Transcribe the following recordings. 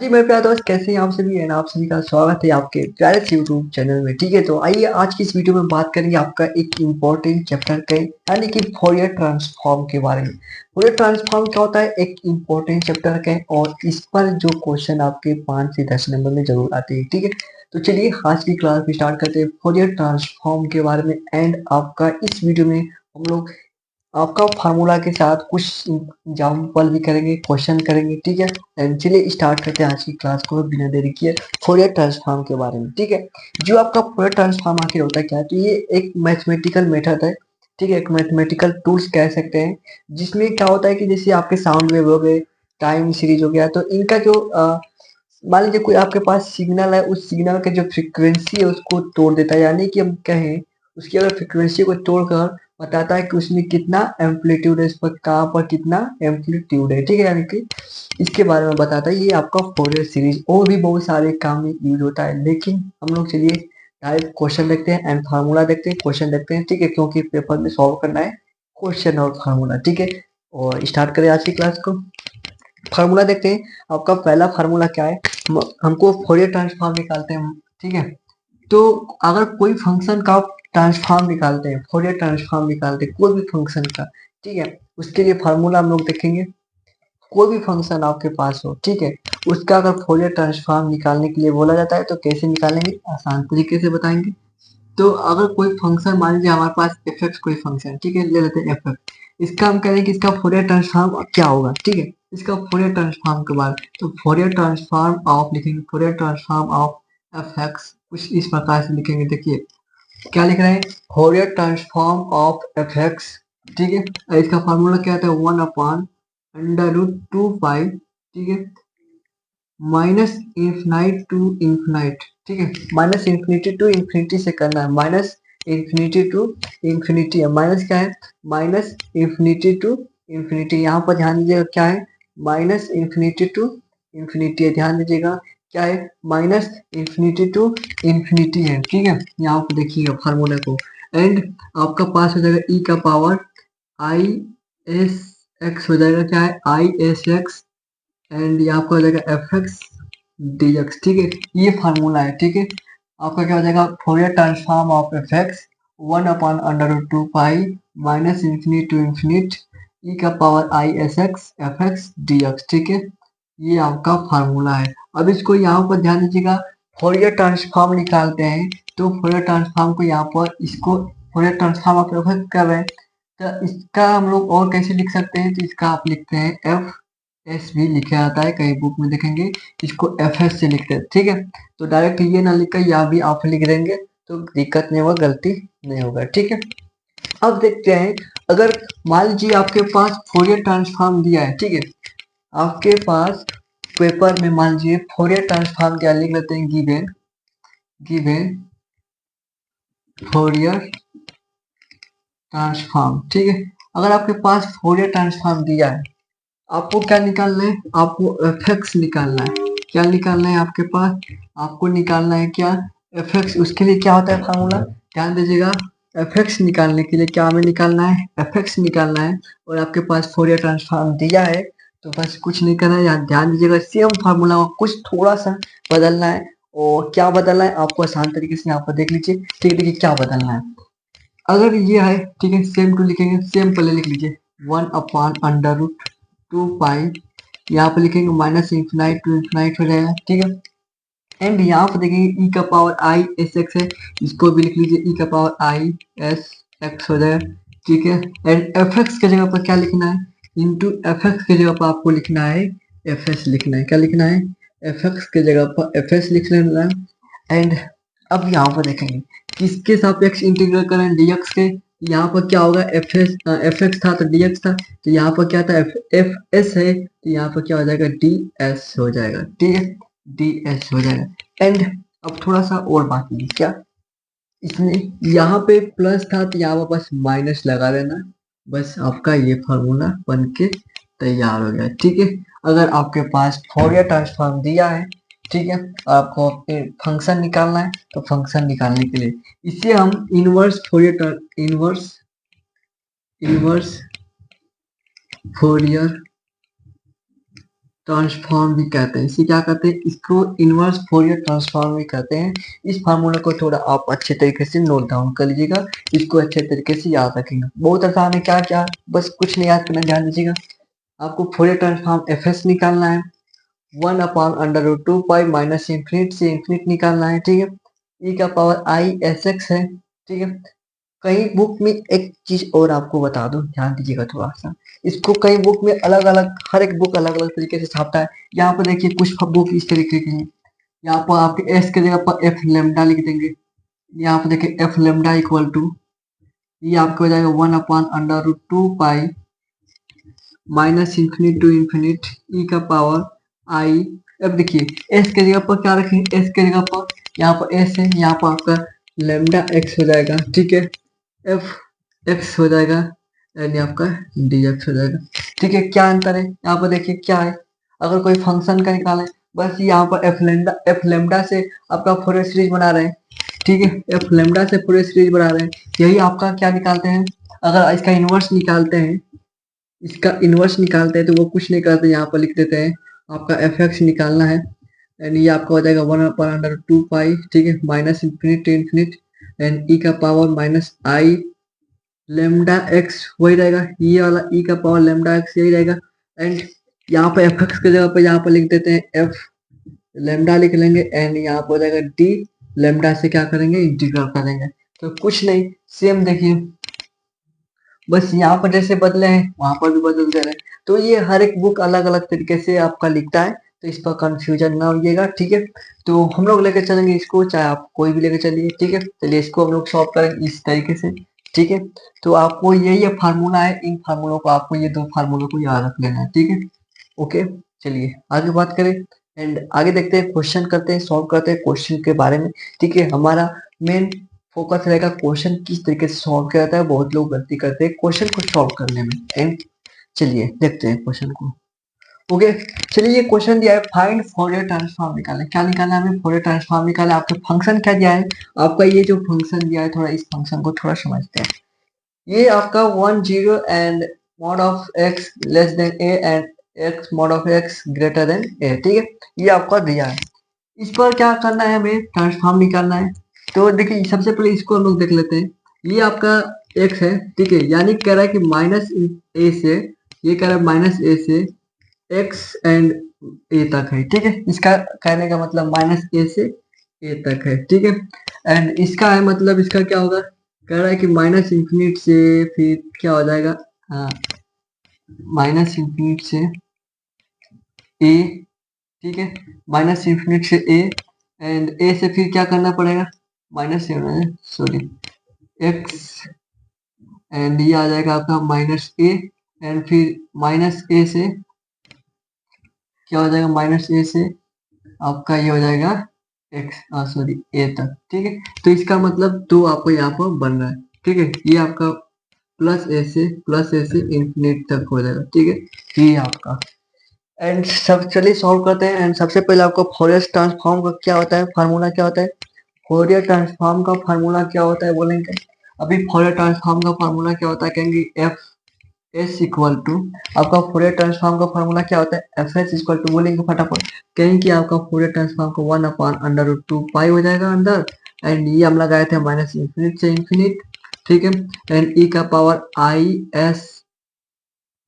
जी मेरे प्यारे दोस्त, कैसे हैं आप सभी? एंड आप सभी का स्वागत है आपके प्यारे से यूट्यूब चैनल में। ठीक है, तो आइए आज की इस वीडियो में बात करेंगे आपका एक इम्पोर्टेंट चैप्टर के यानी कि फोरियर ट्रांसफॉर्म के बारे में। फोरियर ट्रांसफॉर्म क्या होता है? एक इम्पोर्टेंट चैप्टर का है और इस पर जो क्वेश्चन आपके 5 से 10 नंबर में जरूर आते हैं। ठीक है, तो चलिए आज की क्लास भी स्टार्ट करते हैं फोरियर ट्रांसफॉर्म के बारे में। एंड आपका इस वीडियो में हम लोग आपका फार्मूला के साथ कुछ एग्जाम्पल भी करेंगे, क्वेश्चन करेंगे। ठीक है, एंड चलिए स्टार्ट करते हैं आज की क्लास को बिना देरी किए फोरियर ट्रांसफॉर्म के बारे में। ठीक है, जो आपका फोरियर ट्रांसफॉर्म आखिर होता है क्या है? तो ये एक मैथमेटिकल मेथड है। ठीक है, एक मैथमेटिकल टूल्स कह सकते हैं, जिसमें क्या होता है कि जैसे आपके साउंड वेव हो गए, टाइम सीरीज हो गया, तो इनका जो मान लीजिए कोई आपके पास सिग्नल है, उस सिग्नल का जो फ्रीक्वेंसी है उसको तोड़ देता है, यानी कि हम कहें उसकी अगर फ्रीक्वेंसी को तोड़कर बताता है कि उसमें कितना एम्पलीट्यूड है, इस पर कहाँ पर कितना एम्पलीट्यूड है। ठीक है, यानी कि इसके बारे में बताता है। ये आपका फोरियर सीरीज और भी बहुत सारे काम में यूज होता है, लेकिन हम लोग चलिए डायरेक्ट क्वेश्चन देखते हैं एंड फार्मूला देखते हैं, क्वेश्चन देखते हैं। ठीक है, क्योंकि पेपर में सॉल्व करना है क्वेश्चन और फार्मूला। ठीक है, और स्टार्ट करें आज की क्लास को। फार्मूला देखते हैं। आपका पहला फार्मूला क्या है? हमको फोरियर ट्रांसफॉर्म निकालते हैं। ठीक है, तो अगर कोई फंक्शन का आप ट्रांसफॉर्म निकालते हैं, फोरियर ट्रांसफॉर्म निकालते हैं कोई भी फंक्शन का, ठीक है, उसके लिए फार्मूला हम लोग देखेंगे। कोई भी फंक्शन आपके पास हो, ठीक है, उसका अगर फोरियर ट्रांसफॉर्म निकालने के लिए बोला जाता है तो कैसे निकालेंगे, आसान तरीके से बताएंगे। तो अगर कोई फंक्शन मान लीजिए हमारे पास एफ एक्स कोई फंक्शन, ठीक है, ले लेते हैं एफ एक्स। इसका हम कह रहे हैं कि इसका फोरियर ट्रांसफॉर्म क्या होगा। ठीक है, इसका फोरियर ट्रांसफॉर्म के बाद तो फोरियर ट्रांसफॉर्म ऑफ लिखेंगे, Fourier transform of F x कुछ इस प्रकार से लिखेंगे। देखिए क्या लिख रहे हैं, Fourier transform of F x. ठीक है, और इसका फार्मूला क्या आता है, 1/√2 पाई। ठीक है, माइनस इन्फिनाइट टू इन्फिनाइट। ठीक है, माइनस इन्फिनिटी टू इन्फिनिटी से करना है, माइनस इन्फिनिटी टू इन्फिनिटी है। माइनस क्या है, माइनस इन्फिनिटी टू इन्फिनिटी। यहाँ पर ध्यान दीजिएगा क्या है, माइनस इन्फिनिटी टू इन्फिनिटी है। ध्यान दीजिएगा क्या है, माइनस इन्फिनिटी टू इन्फिनिटी है। ठीक है, यहाँ पर देखिएगा फार्मूला को। एंड आपका पास हो जाएगा ई का पावर आई एस एक्स हो जाएगा, क्या है, आई एस एक्स। एंड ये आपका हो जाएगा एफ एक्स डी एक्स। ठीक है, ये फार्मूला है। ठीक है, आपका क्या हो जाएगा, Fourier transform of F X 1/√2 pi minus infinite to infinite E का power I S x F X D X. ठीक है, ये आपका फार्मूला है। अब इसको यहाँ पर ध्यान दीजिएगा, फोरियर ट्रांसफॉर्म निकालते हैं तो फोरियर ट्रांसफॉर्म को यहाँ पर इसको फोरियर ट्रांसफॉर्म आप लोग कर रहे हैं, तो इसका हम लोग और कैसे लिख सकते हैं, तो इसका आप लिखते हैं एफ एस भी लिखा जाता है, कहीं बुक में देखेंगे इसको एफ एस से लिखते हैं। ठीक है, तो डायरेक्ट ये ना लिखकर या भी आप लिख देंगे तो दिक्कत नहीं होगा, गलती नहीं होगा। ठीक है, अब देखते हैं, अगर मान लीजिए आपके पास फोरियर ट्रांसफॉर्म दिया है, ठीक है, आपके पास पेपर में मान लीजिए फोरियर ट्रांसफॉर्म क्या लिख लेते हैं, गिवन गिवन फोरियर ट्रांसफॉर्म। ठीक है, अगर आपके पास फोरियर ट्रांसफॉर्म दिया है, आपको क्या निकालना है, आपको एफ एक्स निकालना है। क्या निकालना है आपके पास, आपको निकालना है क्या, एफ एक्स। उसके लिए क्या होता है फार्मूला, ध्यान दीजिएगा, एफ एक्स निकालने के लिए क्या हमें निकालना है, एफ एक्स निकालना है। और आपके पास फोरियर ट्रांसफॉर्म दिया है तो बस कुछ नहीं करना है, यहाँ ध्यान दीजिएगा, सेम फार्मूला को कुछ थोड़ा सा बदलना है। और क्या बदलना है आपको आसान तरीके से यहाँ पर देख लीजिए। ठीक है, देखिए क्या बदलना है। अगर ये है, ठीक है, सेम टू लिखेंगे, सेम पहले लिख लीजिए 1/√2 पाई, यहाँ पे लिखेंगे माइनस इन्फिनाइट टू इन्फिनाइट हो जाएगा। ठीक है, एंड यहाँ पे देखेंगे ई का पावर आई एस एक्स है, इसको भी लिख लीजिए ई का पावर आई एस एक्स हो जाएगा। ठीक है, एंड एफ एक्स के जगह पर क्या लिखना है, इंटू एफ एक्स के जगह पर आपको लिखना है एफ एस लिखना है। क्या लिखना है, एफ एक्स के जगह पर एफ एस लिख लेना है। एंड अब यहाँ पर देखेंगे किसके सापेक्ष इंटीग्रल करें, डीएक्स के। यहाँ पर क्या होगा, एफ एक्स था तो डीएक्स था, तो यहाँ पर क्या था, एफ एस है, तो यहाँ पर क्या हो जाएगा, डी एस हो जाएगा। ठीक है, डी एस हो जाएगा। एंड अब थोड़ा सा और बाकी है क्या, इसमें यहाँ पे प्लस था तो यहाँ पर बस माइनस लगा देना, बस आपका ये फार्मूला बन के तैयार हो गया। ठीक है, अगर आपके पास फोरियर ट्रांसफॉर्म दिया है, ठीक है, आपको फंक्शन निकालना है, तो फंक्शन निकालने के लिए इसे हम inverse Fourier inverse inverse Fourier transform भी कहते हैं। इसे क्या कहते हैं? इसको इनवर्स फोरियर ट्रांसफॉर्म भी कहते हैं। इस फार्मूला को थोड़ा आप अच्छे तरीके से नोट डाउन कर लीजिएगा, इसको अच्छे तरीके से याद रखेंगे। बहुत आसान है, क्या क्या बस कुछ नहीं याद करना, ध्यान दीजिएगा। आपको फोरियर ट्रांसफॉर्म एफ एस निकालना है, 1/√2 पाई माइनस इंफिनिट से इंफिनिट निकालना है, ठीक है। ई का पावर आई एस एक्स है, ठीक है। कई बुक में एक चीज और आपको बता दूं, ध्यान दीजिएगा थोड़ा सा। इसको कई बुक में अलग अलग, हर एक बुक अलग अलग तरीके से छापता है। यहाँ पर देखिए कुछ बुक इस तरीके की है, यहाँ पर आपके एस के जगह पर एफ लेमडा लिख देंगे। यहाँ पर देखिए एफ लेमडा इक्वल टू, ये आपको हो जाएगा 1/√2 pi minus infinite to infinite E का पावर आई। अब देखिए एस के जगह पर क्या रखेंगे, एस के जगह पर यहाँ पर एस है, यहाँ पर आपका लेमडा एक्स हो जाएगा, ठीक है। एफ एक्स हो जाएगा एंड आपका डी एक्स हो जाएगा, ठीक है। क्या अंतर है यहाँ पर देखिए क्या है, अगर कोई फंक्शन का निकालें, बस यहाँ पर एफ लेमडा से आपका फोरियर सीरीज बना रहे हैं, ठीक है। एफ लेमडा से फोरियर सीरीज बना रहे हैं, यही आपका क्या निकालते हैं। अगर इसका इनवर्स निकालते हैं, इसका इनवर्स निकालते हैं तो वो कुछ नहीं करते, यहाँ पर लिख देते हैं आपका एफ एक्स निकालना है एंड ये आपका हो जाएगा 1/√2 पाई, ठीक है, minus infinite to infinite and E का power minus I lambda X वही रहेगा, ये वाला ई का पावर लेमडा एक्स यही रहेगा। एंड यहाँ पर एफ एक्स की जगह पर यहाँ पर लिख देते हैं एफ लेमडा लिख लेंगे एंड यहाँ पर हो जाएगा डी लेमडा से क्या करेंगे, इंटीग्रल करेंगे। तो कुछ नहीं, सेम देखिए, बस यहाँ पर जैसे बदले हैं वहां पर भी बदल दे रहे हैं। तो ये हर एक बुक अलग अलग तरीके से आपका लिखता है, तो इस पर कंफ्यूजन ना होइएगा, ठीक है। तो हम लोग लेकर चलेंगे इसको, चाहे आप कोई भी लेकर चलिए, ठीक है। चलिए इसको हम लोग सॉल्व करेंगे इस तरीके से, ठीक है। तो आपको यही फार्मूला है, इन फार्मूलों को आपको ये दो फार्मूलों को याद रख लेना है, ठीक है। ओके, चलिए आगे बात करें एंड आगे देखते हैं, क्वेश्चन करते हैं, सॉल्व करते हैं क्वेश्चन के बारे में, ठीक है। हमारा मेन फोकस रहेगा क्वेश्चन किस तरीके से सॉल्व किया जाता है। बहुत लोग गलती करते हैं क्वेश्चन को सॉल्व करने में। एंड चलिए देखते हैं क्वेश्चन को। ओके, चलिए ये क्वेश्चन दिया है, फाइंड फोरियर ट्रांसफॉर्म निकालें। क्या निकालना है हमें, फोरियर ट्रांसफॉर्म निकालें। आपका फंक्शन क्या दिया है, आपका ये जो फंक्शन दिया है, थोड़ा इस फंक्शन को थोड़ा समझते हैं। ये आपका 1 0 and mod of X less than A and X mod of X greater than A, ठीक है। ये आपका दिया है, इस पर क्या करना है, हमें ट्रांसफॉर्म निकालना है। तो देखिए सबसे पहले इसको हम लोग देख लेते हैं। ये आपका x है, ठीक है, यानी कह रहा है कि माइनस ए से, ये कह रहा है माइनस ए से x एंड ए तक है, ठीक है। इसका कहने का मतलब माइनस ए से ए तक है, ठीक है। एंड इसका है मतलब इसका क्या होगा, कह रहा है कि माइनस इंफिनिट से फिर क्या हो जाएगा, माइनस इंफिनिट से ए, ठीक है, माइनस इंफिनिट से ए एंड ए से फिर क्या करना पड़ेगा, माइनस से सॉरी एक्स एंड ये आ जाएगा आपका माइनस ए एंड फिर माइनस ए से क्या हो जाएगा, माइनस ए से आपका ये हो जाएगा एक्स सॉरी ए तक, ठीक है। तो इसका मतलब दो आपको यहाँ पर बन रहा है, ठीक है। ये आपका प्लस ए से इंफिनिट तक हो जाएगा, ठीक है, ये आपका। एंड सब चलिए सॉल्व करते हैं। एंड सबसे पहले आपको फोरियर ट्रांसफॉर्म का क्या होता है, फार्मूला क्या होता है, फोरियर ट्रांसफॉर्म का फार्मूला क्या होता है बोलेंगे। अभी फोरियर ट्रांसफॉर्म का फार्मूला क्या होता है, कहेंगे एफ एस इक्वल टू, आपका फोरियर ट्रांसफॉर्म का फार्मूला क्या होता है, एफ एस इक्वल टू, बोलेंगे फटाफट, कहेंगे कि आपका फोरियर ट्रांसफॉर्म को 1/√2 पाई हो जाएगा अंदर एंड ये हम लगाए थे माइनस इंफिनिट से इंफिनिट, ठीक है। एंड ई का power I S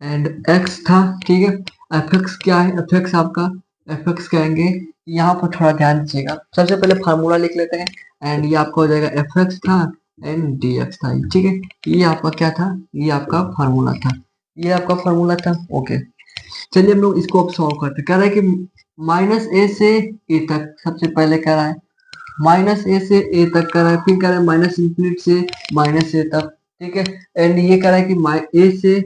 and x था, ठीक है। एफ एक्स क्या है, एफ एक्स आपका, एफ एक्स कहेंगे, यहाँ पर थोड़ा ध्यान दीजिएगा। सबसे पहले फार्मूला लिख लेते हैं एंड ये आपका हो जाएगा एफ एक्स था एंड डी एक्स था, ठीक है। ये आपका क्या था, ये आपका फार्मूला था, ये आपका फार्मूला था। ओके, चलिए हम लोग इसको अब सॉल्व करते हैं। कह रहा है कि माइनस ए से ए तक, सबसे पहले कह रहा है माइनस ए से ए तक कह रहा है, फिर कह रहा है माइनस इंफिनिट से माइनस ए तक, ठीक है। एंड ये कह रहा है कि ए से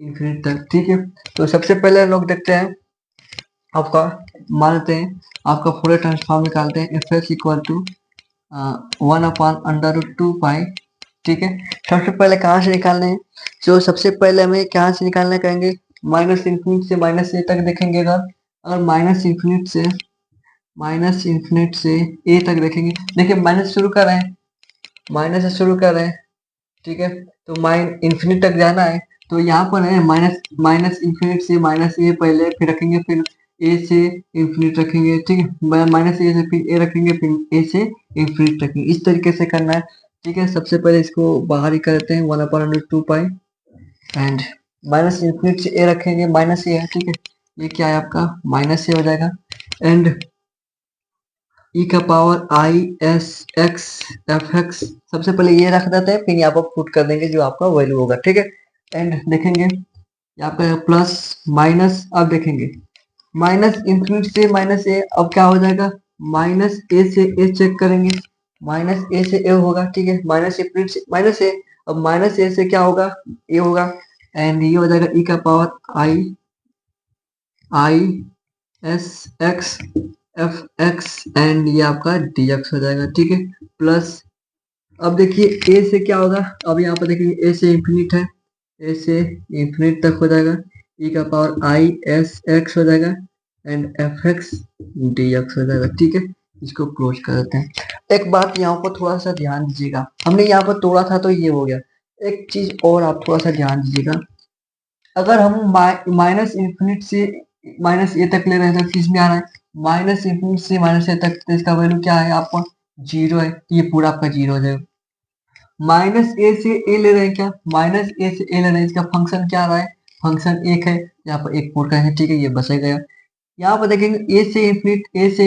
इंफिनिट तक, ठीक है। तो सबसे पहले हम लोग देखते हैं, आपका मानते हैं आपका फोरियर ट्रांसफॉर्म निकालते हैं, F S equal to 1/√2 pi, ठीक है। सबसे पहले कहाँ से निकालने हैं, जो सबसे पहले हमें कहाँ से निकालना कहेंगे, माइनस इंफिनिट से माइनस ए तक देखेंगे। अगर माइनस इंफिनिट से ए तक देखेंगे, देखिए माइनस शुरू कर रहे हैं, माइनस से शुरू कर रहे हैं, ठीक है। तो माइन इंफिनिट तक जाना है, तो यहाँ पर है माइनस इंफिनिट से माइनस ए पहले, फिर रखेंगे, फिर ए से इंफिनिट रखेंगे, ठीक है, माइनस ए से फिर ए रखेंगे, फिर ए से इंफिनिट रखेंगे, इस तरीके से करना है, ठीक है। सबसे पहले इसको बाहर ही कर देते हैं, 1/√2 पाई एंड माइनस इंफिनिट से ए रखेंगे, माइनस ए है, ठीक है, ये क्या है आपका माइनस ए हो जाएगा एंड ई का power I S x F x, सबसे पहले ये रख देते हैं, फिर यहाँ पर पुट कर देंगे जो आपका वैल्यू होगा, ठीक है। एंड देखेंगे यहाँ पे प्लस माइनस, अब देखेंगे माइनस इंफिनिट से माइनस ए, अब क्या हो जाएगा माइनस ए से ए चेक करेंगे, माइनस ए से ए होगा, ठीक है, माइनस इंफिनिट से माइनस ए, अब माइनस ए से क्या होगा ए होगा एंड ये हो जाएगा ई का power I I S x F x and ये आपका डी एक्स हो जाएगा, ठीक है, प्लस अब देखिए ए से क्या होगा, अब यहाँ पर देखिए ए से इंफिनिट है, ए से इंफिनिट तक हो जाएगा, ई का पावर आई एस एक्स हो जाएगा and F X D x हो जाएगा, ठीक है। इसको क्लोज कर देते हैं। एक बात यहाँ पर थोड़ा सा ध्यान दीजिएगा, हमने यहाँ पर तोड़ा था तो ये हो गया, एक चीज और आप थोड़ा सा ध्यान दीजिएगा, अगर हम माइनस इंफिनिट से माइनस ए तक ले रहे हैं तो किस में आ रहा है माइनस इंफिनिट से माइनस ए तक, तो इसका वैल्यू क्या है आपका जीरो है, ये पूरा आपका जीरो हो जाएगा। माइनस ए से ए ले रहे हैं, क्या माइनस ए से ए ले रहे हैं, इसका फंक्शन क्या आ रहा है फंक्शन एक है, यहाँ पर एक पूरा है, ठीक है, ये बच गया। यहाँ पर देखेंगे ए से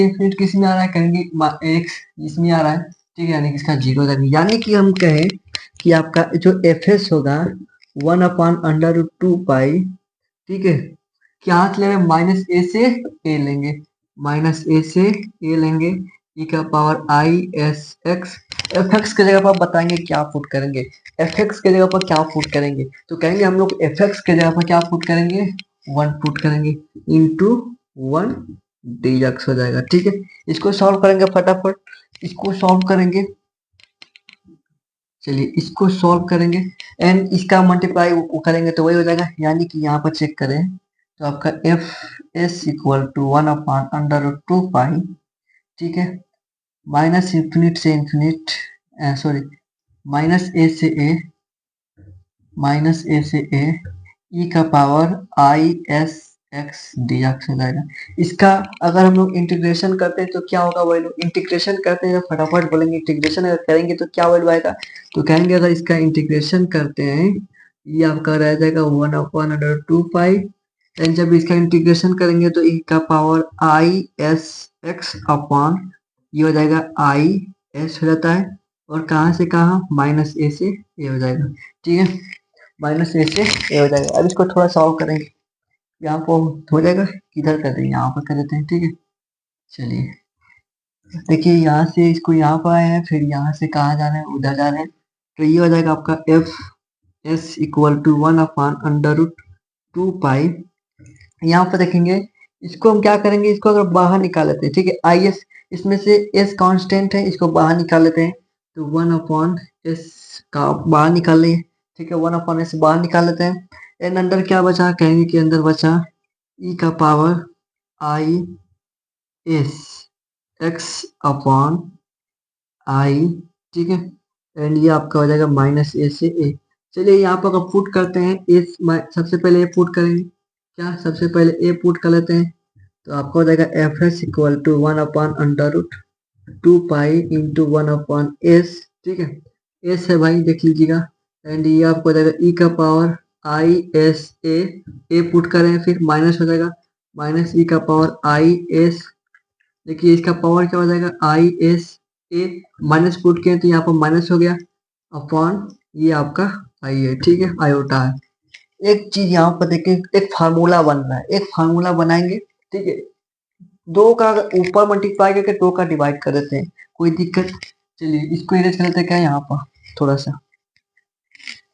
इंफिनिट किस में आ रहा है, कहेंगे एक्स इसमें आ रहा है, ठीक है, यानी कि इसका जीरो हो जाएगा, यानी कि हम कहें कि आपका जो एफ एस होगा 1/√2 पाई, ठीक है, क्या ले रहे हैं माइनस ए से ए लेंगे, माइनस ए से ए लेंगे, ई का power I S x, F x की जगह पर आप बताएंगे क्या पुट करेंगे, एफ एक्स की जगह पर क्या पुट करेंगे, तो कहेंगे हम लोग एफ एक्स की जगह पर क्या पुट करेंगे 1 पुट करेंगे इंटू 1 डी एक्स हो जाएगा, ठीक है। इसको सॉल्व करेंगे फटाफट, इसको सॉल्व करेंगे, चलिए इसको सॉल्व करेंगे एंड इसका मल्टीप्लाई करेंगे तो वही हो जाएगा, यानी कि यहाँ पर चेक करें तो आपका f S equal to 1/√2 pi, ठीक है, माइनस इंफिनिट से इंफिनिट, सॉरी माइनस ए से ए, माइनस ए से ए, ई का power I S x D x हो जाएगा। इसका अगर हम लोग इंटीग्रेशन करते हैं तो क्या होगा वैल्यू, इंटीग्रेशन करते हैं तो फटाफट बोलेंगे, इंटीग्रेशन अगर करेंगे तो क्या वैल्यू आएगा, तो कहेंगे अगर इसका इंटीग्रेशन करते हैं ये आपका रह जाएगा 1/√2 पाई एंड जब इसका इंटीग्रेशन करेंगे तो ई का power I S x upon ये हो जाएगा आई एस हो जाता है, और कहाँ से कहाँ माइनस ए से ए हो जाएगा, ठीक है, माइनस ए से ए हो जाएगा। अब इसको थोड़ा सॉल्व करेंगे, यहाँ पर हो जाएगा, किधर कर देंगे यहाँ पर कर देते हैं, ठीक है। चलिए देखिए यहाँ से इसको यहाँ पर आए हैं, फिर यहाँ से कहाँ जा रहे हैं उधर जा रहे हैं, तो ये हो जाएगा आपका एफ एस इक्वल टू 1/√2 पाई, यहाँ पर देखेंगे इसको हम क्या करेंगे, इसको अगर बाहर निकाल लेते हैं, ठीक है, आई एस इसमें से एस कांस्टेंट है, इसको बाहर निकाल लेते हैं, तो 1/s का बाहर निकाल लिए, ठीक है, 1/s बाहर निकाल लेते हैं एंड अंदर क्या बचा, कहेंगे कि अंदर बचा ई का power I S x upon I, ठीक है, एंड ये आपका हो जाएगा माइनस ए से ए। चलिए यहाँ पर अगर पुट करते हैं ए, सबसे पहले ए पुट करेंगे, क्या सबसे पहले ए पुट कर लेते हैं, तो आपका हो जाएगा F S equal to 1/√2 pi into 1/s, ठीक है, एस है भाई देख लीजिएगा एंड ये आपको हो जाएगा ई का power I S A put करें फिर माइनस हो जाएगा, माइनस ई का पावर आई एस, देखिए इसका पावर क्या हो जाएगा आई एस ए, माइनस पुट किए तो यहाँ पर माइनस हो गया अपॉन ये आपका आई है, ठीक है, आयोटा है। एक चीज यहाँ पर देखिए, एक फार्मूला बन रहा है, एक फार्मूला बनाएंगे, ठीक है, दो का ऊपर मल्टीप्लाई करके दो का डिवाइड कर देते हैं, कोई दिक्कत, चलिए इसको इरेज कर देते हैं, क्या यहाँ पर थोड़ा सा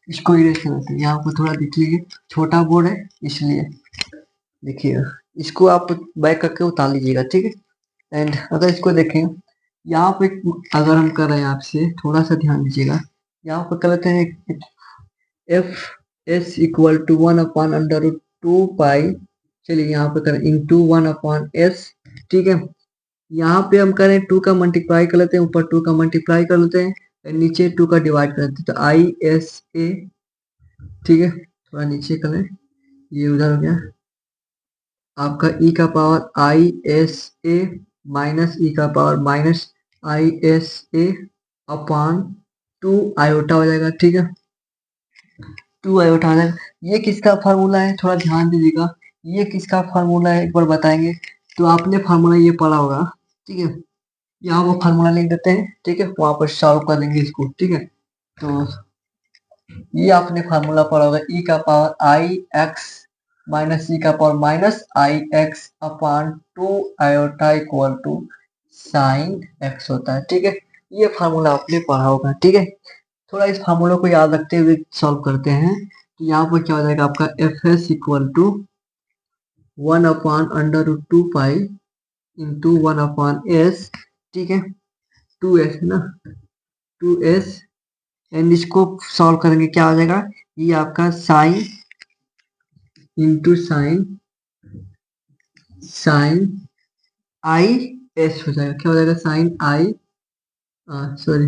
इसको इरेज कर देते हैं, यहाँ पर थोड़ा देख लीजिए छोटा बोर्ड है इसलिए, देखिए इसको आप बैक करके उतार लीजिएगा, ठीक है। एंड अगर इसको देखें यहाँ पे अगर हम कर रहे हैं आपसे थोड़ा सा ध्यान दीजिएगा, यहाँ पर कर लेते हैं एफ एस इक्वल टू 1/√2 पाई, चलिए यहाँ पे करें इंटू 1/s, ठीक है, यहाँ पे हम करें 2 का मल्टीप्लाई कर लेते हैं, ऊपर 2 का मल्टीप्लाई कर लेते हैं, नीचे 2 का डिवाइड कर लेते हैं, तो आई एस ए, ठीक है, थोड़ा नीचे करें, ये उधर हो गया, आपका ई का power I S A minus ई का power minus I S A upon 2 iota हो जाएगा। ठीक है, 2 आयोटा हो जाएगा। ये किसका फार्मूला है, थोड़ा ध्यान दीजिएगा। ये किसका फार्मूला है एक बार बताएंगे। तो आपने फार्मूला ये पढ़ा होगा। ठीक है, यहाँ वो फार्मूला लिख देते हैं। ठीक है, वहां पर सॉल्व कर देंगे इसको। ठीक है, तो ये आपने फार्मूला पढ़ा होगा, ई का पावर आई एक्स माइनस ई का power minus i x upon 2 iota equal to sine x होता है। ठीक है, ये फार्मूला आपने पढ़ा होगा। ठीक है, थोड़ा इस फार्मूला को याद रखते हुए सॉल्व करते हैं। तो यहाँ पर क्या हो जाएगा आपका f S equal to 1/√2 pi into 1/s। ठीक है, 2s है ना, 2s। एंड इसको सॉल्व करेंगे क्या हो जाएगा, ये आपका sine into sine sine i s हो जाएगा। क्या हो जाएगा, sine i sorry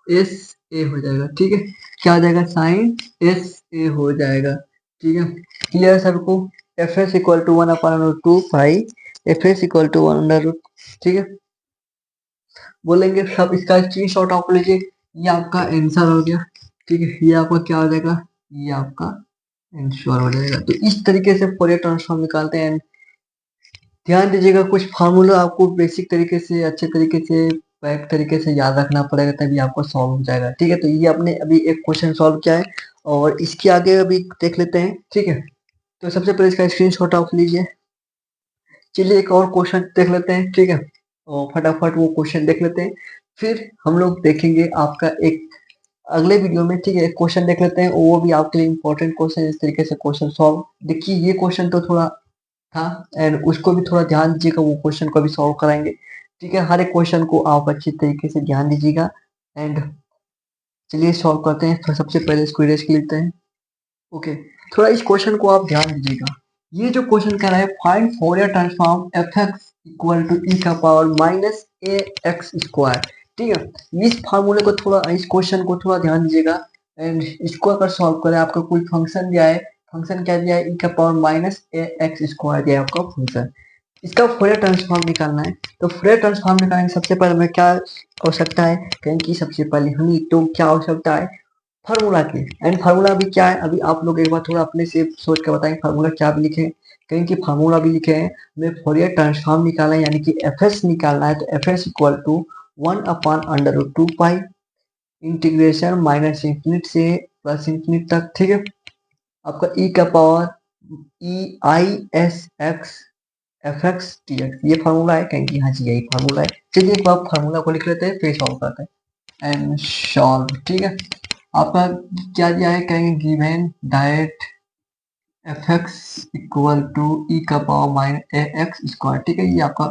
s a हो जाएगा। ठीक है, क्या हो जाएगा, साइन एस ए हो जाएगा। ठीक है, क्लियर सबको। F S equal to 1/√2 pi f S equal to 1/√। ठीक है, बोलेंगे सब इसका स्क्रीन शॉट ऑफ लीजिए। ये आपका आंसर हो गया। ठीक है, ये आपका क्या हो जाएगा, ये आपका आंसर हो जाएगा। तो इस तरीके से फोरियर ट्रांसफॉर्म निकालते हैं। ध्यान दीजिएगा, कुछ फार्मूला आपको बेसिक तरीके से अच्छे तरीके से बैक तरीके से याद रखना पड़ेगा, तभी आपको सॉल्व हो जाएगा। ठीक है, तो ये आपने अभी एक क्वेश्चन सॉल्व किया है और इसके आगे अभी देख लेते हैं। ठीक है, तो सबसे पहले इसका स्क्रीनशॉट ऑफ लीजिए। चलिए एक और क्वेश्चन देख लेते हैं। ठीक है, और फटाफट वो क्वेश्चन देख लेते हैं, फिर हम लोग देखेंगे आपका एक अगले वीडियो में। ठीक है, एक क्वेश्चन देख लेते हैं, वो भी आपके लिए इंपॉर्टेंट क्वेश्चन। इस तरीके से क्वेश्चन सॉल्व देखिए, ये क्वेश्चन तो थोड़ा था एंड उसको भी थोड़ा ध्यान दीजिएगा, वो क्वेश्चन को भी सॉल्व कराएंगे। ठीक है, हर एक क्वेश्चन को आप अच्छी तरीके से ध्यान दीजिएगा। एंड चलिए सॉल्व करते हैं। तो सबसे पहले इसको इरेज कर लेते हैं। ओके, थोड़ा इस क्वेश्चन को आप ध्यान दीजिएगा। ये जो क्वेश्चन कह रहा है, find Fourier transform F X equal to E का पावर माइनस ए एक्स स्क्वायर। ठीक है, इस फार्मूले को थोड़ा, इस क्वेश्चन को थोड़ा ध्यान दीजिएगा। एंड इसको अगर सॉल्व करें, आपका कोई फंक्शन दिया है, फंक्शन क्या दिया है, ई का पावर माइनस ए एक्स स्क्वायर दिया है आपका फंक्शन। इसका फोरियर ट्रांसफॉर्म निकालना है। तो फोरियर ट्रांसफॉर्म निकालने सबसे पहले हमें क्या आवश्यकता है, कहें कि सबसे पहले हमें तो क्या आवश्यकता है, फार्मूला की। एंड फार्मूला अभी क्या है, अभी आप लोग एक बार थोड़ा अपने से सोच कर बताएं फार्मूला क्या भी लिखे हैं। कहीं की फार्मूला भी लिखे हैं, हमें फोरियर ट्रांसफॉर्म निकालना है, यानी कि एफ एस निकालना है। तो f S equal to 1/√2 pi integration minus infinite से प्लस इंफिनिट तक। ठीक है, आपका ई का power e i S x F x t x, ये फार्मूला है। कहीं की हाँ जी यही फार्मूला है। चलिए एक बार फार्मूला को लिख लेते हैं, फिर सॉल्व करते हैं एंड सॉल्व। ठीक है, आपका क्या दिया है, कहेंगे given direct F X equal to E का पावर माइनस ए एक्स स्क्वायर। ठीक है, ये आपका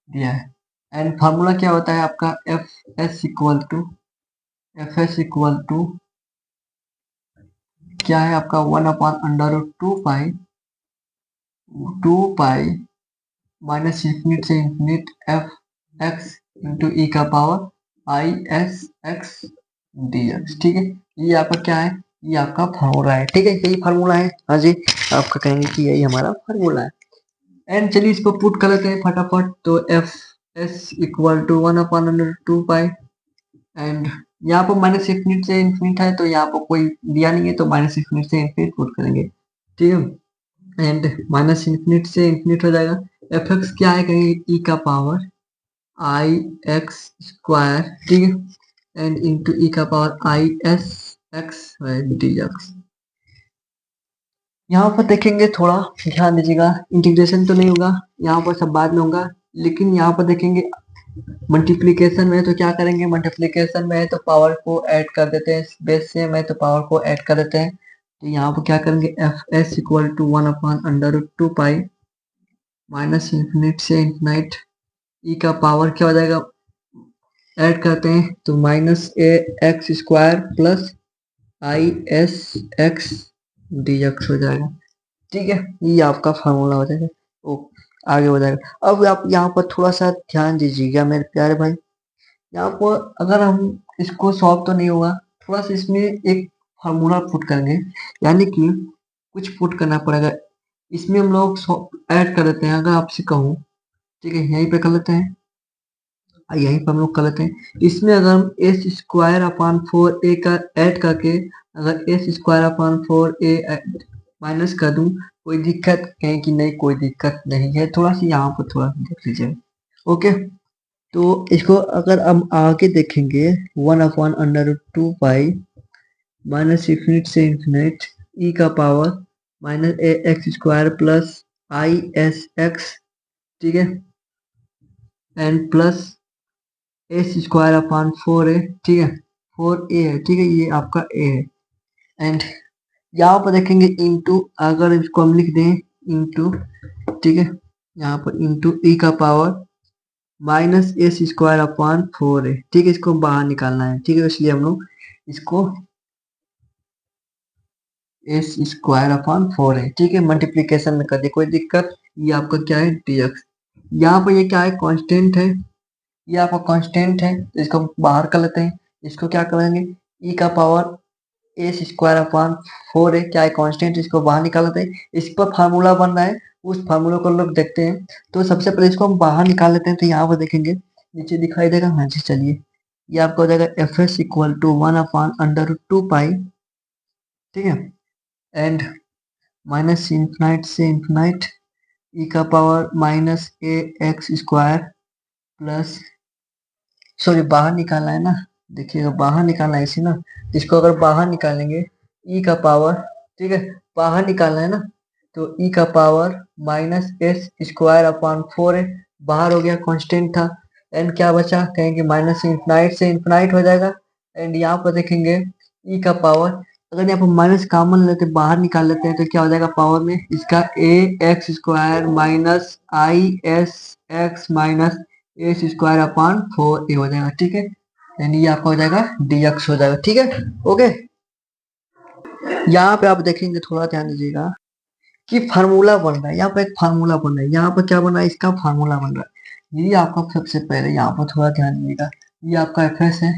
दिया है। एंड फार्मूला क्या होता है आपका, एफ एस इक्वल टू क्या है आपका, 1/√2 पाई माइनस इंफिनिट से infinite F x into E का power I S x D X. ठीक है, ये आपका क्या है, ये आपका फार्मूला है। ठीक है, यही फार्मूला है। हाँ जी, आपका कहेंगे कि यही हमारा फार्मूला है। एंड चलिए इसको पुट कर लेते हैं फटाफट। तो f S equal to 1/√2 pi and यहाँ पर माइनस इंफिनिट से इंफिनिट है, तो यहाँ पर कोई दिया नहीं है, तो माइनस इंफिनिट से इंफिनिट पुट करेंगे। ठीक है, एंड माइनस इंफिनिट से इंफिनिट हो जाएगा। एफ एक्स क्या है, कहेंगे ई का पावर आई एक्स स्क्वायर। ठीक है, एंड इंटू ई का power I S x D x. यहाँ पर देखेंगे, थोड़ा ध्यान दीजिएगा, इंटीग्रेशन तो नहीं होगा, यहाँ पर सब बाद में होगा। लेकिन यहाँ पर देखेंगे मल्टीप्लीकेशन में, तो क्या करेंगे, मल्टीप्लीकेशन में है तो पावर को ऐड कर देते हैं, बेस से में तो पावर को ऐड कर देते हैं। तो यहाँ पर क्या करेंगे, f S equal to 1/√2 pi minus infinite से इंफिनाइट ई का पावर क्या हो जाएगा, ऐड करते हैं तो minus A x square plus i S x D x हो जाएगा। ठीक है, ये आपका फार्मूला हो जाएगा। ओ, आगे हो जाएगा। अब आप यहाँ पर थोड़ा सा ध्यान दीजिएगा मेरे प्यारे भाई। यहाँ पर अगर हम इसको सॉल्व तो नहीं होगा, थोड़ा सा इसमें एक फार्मूला पुट करेंगे, यानी कि कुछ पुट करना पड़ेगा। इसमें हम लोग ऐड कर देते हैं, अगर आपसे कहूँ, ठीक है, यहीं पे कर लेते हैं, यहीं पर हम लोग कर लेते हैं। इसमें अगर हम एस स्क्वायर अपॉन 4a का ऐड करके अगर S square upon 4a minus कर दूं, कोई दिक्कत कहें कि नहीं, कोई दिक्कत नहीं है। थोड़ा सा यहाँ पर थोड़ा सा देख लीजिए। ओके, तो इसको अगर हम आगे देखेंगे, 1/√2 पाई माइनस इन्फिनिट से इन्फिनिट ई का power minus A x square plus i S x, ठीक है, and plus S square upon 4a, ठीक है, 4a है, ठीक है, ये आपका a है। एंड यहाँ पर देखेंगे इंटू, अगर इसको हम लिख दें इंटू, ठीक है, यहाँ पर इंटू ई का power minus S square upon 4a, ठीक है, इसको बाहर निकालना है, ठीक है, इसलिए हम लोग इसको एस स्क्वायर अपॉन 4a, ठीक है, मल्टीप्लीकेशन में कर दे, कोई दिक्कत। ये आपका क्या है, dx। यहाँ पर ये क्या है, कांस्टेंट है, ये आपका कांस्टेंट है, तो इसको बाहर कर लेते हैं। इसको क्या करेंगे, ई का power S square upon 4a, क्या है, कांस्टेंट, इसको बाहर निकाल लेते हैं। इस पर फार्मूला बन रहा है, उस फार्मूला को लोग देखते हैं। तो सबसे पहले इसको हम बाहर निकाल लेते हैं। तो यहाँ पर देखेंगे, नीचे दिखाई देगा, हाँ जी, चलिए, ये आपका हो जाएगा F S equal to 1/√2 pi, ठीक है, एंड माइनस इन्फिनाइट से इन्फिनाइट ई का पावर माइनस ए एक्स स्क्वायर प्लस, सॉरी बाहर निकालना है ना, देखिएगा बाहर निकालना है इसे ना, इसको अगर बाहर निकालेंगे ई का पावर, ठीक है, बाहर निकालना है ना, तो ई का power minus S square upon 4 है, बाहर हो गया, कांस्टेंट था। एंड क्या बचा, कहेंगे माइनस इन्फिनाइट से इन्फिनाइट हो जाएगा। एंड यहाँ पर देखेंगे ई का पावर, अगर यहाँ पर माइनस कॉमन लेते बाहर निकाल लेते हैं, तो क्या हो जाएगा पावर में इसका A x square minus I S X minus S square upon 4a हो जाएगा, ठीक है, यानी ये आपका हो जाएगा dx हो जाएगा, ठीक है। ओके, यहाँ पे आप देखेंगे, थोड़ा ध्यान दीजिएगा कि फार्मूला बन रहा है, यहाँ पे एक फार्मूला बन रहा है, यहाँ पर क्या बन रहा है, इसका फार्मूला बन रहा है। ये आपका सबसे पहले यहाँ पर थोड़ा ध्यान दीजिएगा, ये आपका एफ एस है,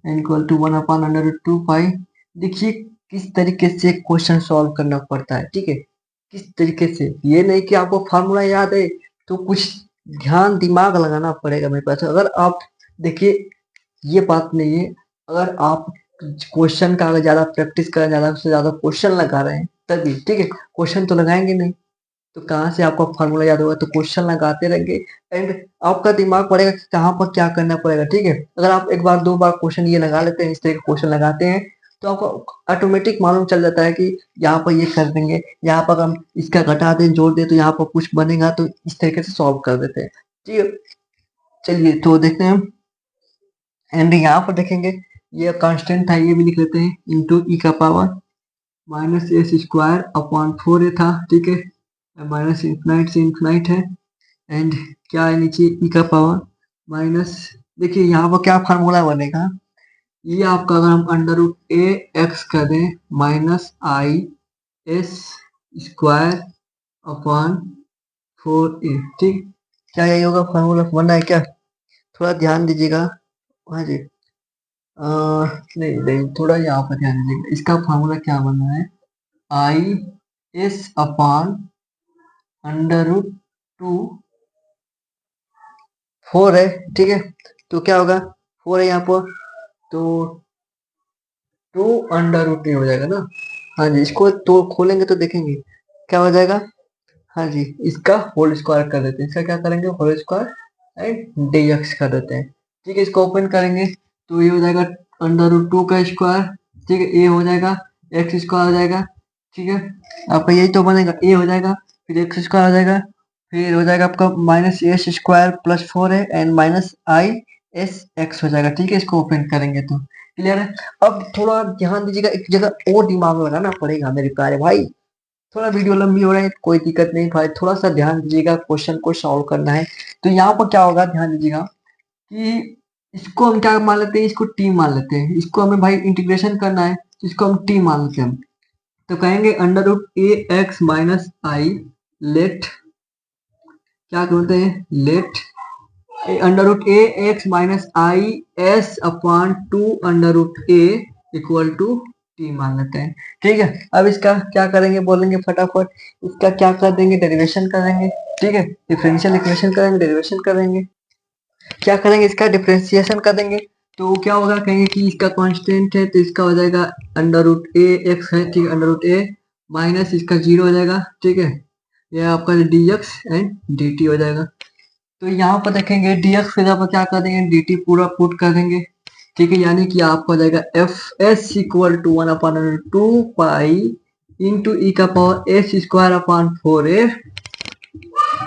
एन इक्वल टू 1/√2 पाई। देखिए किस तरीके से क्वेश्चन सॉल्व करना पड़ता है, ठीक है, किस तरीके से, ये नहीं कि आपको फार्मूला याद है तो कुछ ध्यान दिमाग लगाना पड़ेगा मेरे पास। अगर आप देखिए, ये बात नहीं है, अगर आप क्वेश्चन का अगर ज्यादा प्रैक्टिस करें, ज्यादा से ज्यादा क्वेश्चन लगा रहे हैं तभी, ठीक है, क्वेश्चन तो लगाएंगे नहीं तो कहाँ से आपका फार्मूला याद होगा, तो क्वेश्चन लगाते रहेंगे। एंड आपका दिमाग पड़ेगा कि कहाँ पर क्या करना पड़ेगा, ठीक है। अगर आप एक बार दो बार क्वेश्चन ये लगा लेते हैं, इस तरह के क्वेश्चन लगाते हैं, तो आपको ऑटोमेटिक मालूम चल जाता है कि यहाँ पर ये कर देंगे, यहाँ पर हम इसका घटा दें जोड़ दें तो यहाँ पर कुछ बनेगा, तो इस तरीके से सॉल्व कर देते हैं, ठीक है। चलिए तो देखते हैं हम। एंड यहाँ पर देखेंगे, ये कांस्टेंट था, ये भी लिख लेते हैं, इंटू ई का power minus S square upon 4a था, ठीक है, माइनस इन्फिनाइट से इन्फिनाइट है। एंड क्या है नीचे, ई का पावर माइनस, देखिए यहाँ पर क्या फार्मूला बनेगा, ये आपका अगर हम √a एक्स कर दें minus I S square upon 4a, ठीक, क्या यही होगा फार्मूला बनना है क्या, थोड़ा ध्यान दीजिएगा। हाँ जी, नहीं नहीं, थोड़ा यहाँ पर ध्यान दीजिएगा, इसका फार्मूला क्या बनना है, आई एस अपॉन √2 4 है, ठीक है, तो क्या होगा, 4 है यहाँ पर, तो 2√a हो जाएगा ना। हाँ जी, इसको तो खोलेंगे तो देखेंगे क्या हो जाएगा। हाँ जी, इसका होल स्क्वायर कर देते हैं, इसका क्या करेंगे, होल स्क्वायर एंड dx कर देते हैं, ठीक है। इसको ओपन करेंगे तो ये हो जाएगा √2 का स्क्वायर, ठीक है, ए हो जाएगा, एक्स स्क्वायर हो जाएगा, ठीक है, आपका यही तो बनेगा, ए हो जाएगा, फिर एक्स स्क्वायर हो जाएगा, फिर हो जाएगा आपका माइनस एस स्क्वायर प्लस 4 है and minus I S x हो जाएगा, ठीक है। इसको ओपन करेंगे तो क्लियर है। अब थोड़ा ध्यान दीजिएगा, एक जगह और दिमाग लगाना पड़ेगा मेरे प्यारे भाई, थोड़ा वीडियो लंबी हो रहा है, कोई दिक्कत नहीं भाई, थोड़ा सा ध्यान दीजिएगा, क्वेश्चन को सॉल्व करना है। तो यहाँ पर क्या होगा, ध्यान दीजिएगा कि इसको हम क्या मान लेते हैं, इसको टी मान लेते हैं, इसको हमें भाई इंटीग्रेशन करना है, तो इसको हम टी मान लेते हैं। तो कहेंगे √a x minus i, let क्या बोलते हैं, let √a x minus I s upon 2 √a equal to t मान लेते हैं। ठीक है, अब इसका क्या करेंगे बोलेंगे फटाफट, इसका क्या कर देंगे, डेरिवेशन करेंगे। ठीक है, डिफरेंशियल इक्वेशन करेंगे, डेरिवेशन करेंगे, क्या करेंगे, इसका डिफरेंशिएशन करेंगे। तो क्या होगा, कहेंगे कि इसका कांस्टेंट है तो इसका हो जाएगा अंडर रूट ए एक्स है, ठीक है, अंडर रूट ए माइनस इसका जीरो हो जाएगा। ठीक है, यह आपका D x and d T हो जाएगा। तो यहाँ पर देखेंगे डी एक्स फिर आप क्या कर देंगे, डी टी पूरा पुट कर देंगे। ठीक है, यानी कि आपको हो जाएगा F S equal to 1/2 pi into E का power S square upon 4a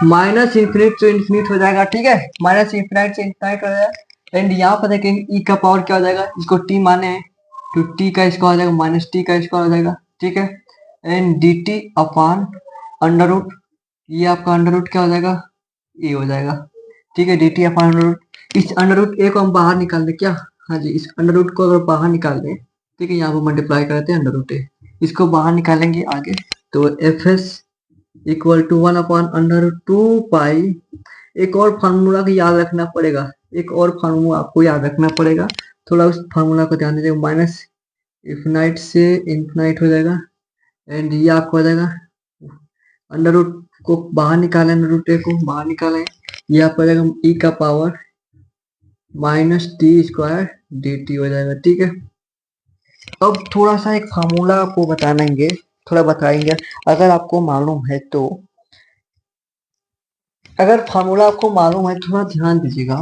minus infinite से इन्फिनिट हो जाएगा। ठीक है, माइनस इन्फिनिट से इन्फिनिट हो जाएगा। एंड यहाँ पर देखेंगे ई का पावर क्या हो जाएगा, इसको टी माने हैं तो टी का स्क्वायर हो जाएगा माइनस टी का स्क्वायर हो जाएगा। ठीक है, and d t upon under root, ये आपका अंडर रूट क्या हो जाएगा, ए हो जाएगा। ठीक है, d t upon under root, इस अंडर रूट ए को हम बाहर निकाल दें क्या, हाँ जी, इस अंडर रूट को अगर बाहर निकाल दें, ठीक है, यहाँ पर मल्टीप्लाई करते हैं अंडर रूट ए, इसको बाहर निकालेंगे आगे, तो एफ एस इक्वल टू 1/√2 पाई। एक और फार्मूला को याद रखना पड़ेगा, एक और फार्मूला आपको याद रखना पड़ेगा, थोड़ा उस फार्मूला को ध्यान दीजिएगा। माइनस इन्फिनाइट से इन्फिनाइट हो जाएगा एंड ये आपको हो जाएगा अंडर रूट को बाहर निकालें, अंडर रूट ए को बाहर निकालें, ये आपको हो जाएगा ई का power minus T square D T हो जाएगा। ठीक है, अब थोड़ा सा एक फार्मूला आपको बताएंगे, थोड़ा बताएंगे, अगर आपको मालूम है तो, अगर फार्मूला आपको मालूम है थोड़ा ध्यान दीजिएगा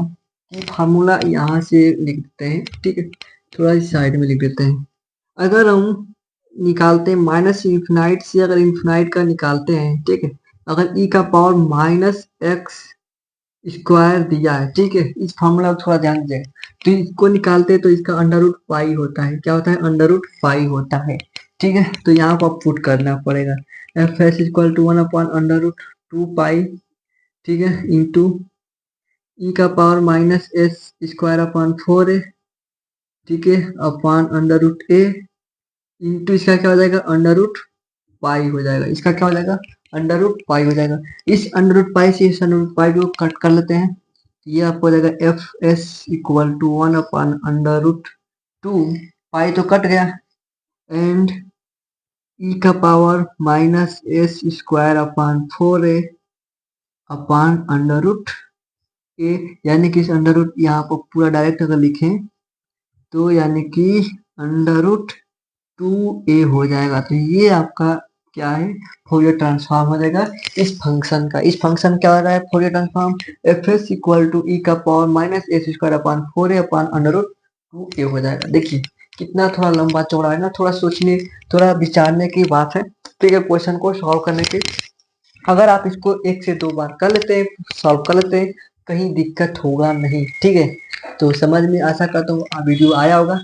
कि फार्मूला यहाँ से लिख देते हैं। ठीक है, थोड़ा इस साइड में लिख देते हैं। अगर हम निकालते हैं माइनस इन्फिनाइट से, अगर इन्फिनाइट का निकालते हैं, ठीक है, अगर ई का पावर माइनस एक्स स्क्वायर दिया है, ठीक है, इस फार्मूला को थोड़ा ध्यान दीजिएगा, तो इसको निकालते हैं तो इसका अंडर रूट पाई होता है, क्या होता है, अंडर रूट पाई होता है। ठीक है, तो यहाँ पर पुट करना पड़ेगा F S equal to 1/√2 pi, ठीक है, इंटू ई का power minus S square upon 4a, ठीक है, अपॉन अंडर रूट ए इंटू इसका क्या हो जाएगा, अंडर रूट पाई हो जाएगा, इसका क्या हो जाएगा, अंडर रूट पाई हो जाएगा। इस अंडर रूट पाई से इस अंडर रूट पाई को कट कर लेते हैं, ये आपको हो जाएगा F S equal to 1/√2, pi तो कट गया, एंड ई का power minus S square upon 4a upon under root A, यानी कि इस अंडर रूट यहाँ पर पूरा डायरेक्ट अगर लिखें तो यानी कि अंडर रूट 2a हो जाएगा। तो ये आपका क्या है, फोरियर ट्रांसफॉर्म हो जाएगा इस फंक्शन का। इस फंक्शन क्या हो रहा है, Fourier transform F S equal to E का power minus S square upon 4a upon under root 2a हो जाएगा। देखिए कितना थोड़ा लंबा चौड़ा है ना, थोड़ा सोचने, थोड़ा विचारने की बात है। ठीक है, क्वेश्चन को सॉल्व करने की, अगर आप इसको 1 से 2 बार कर लेते हैं, सॉल्व कर लेते हैं, कहीं दिक्कत होगा नहीं। ठीक है, तो समझ में आशा करता हूँ वीडियो आया होगा।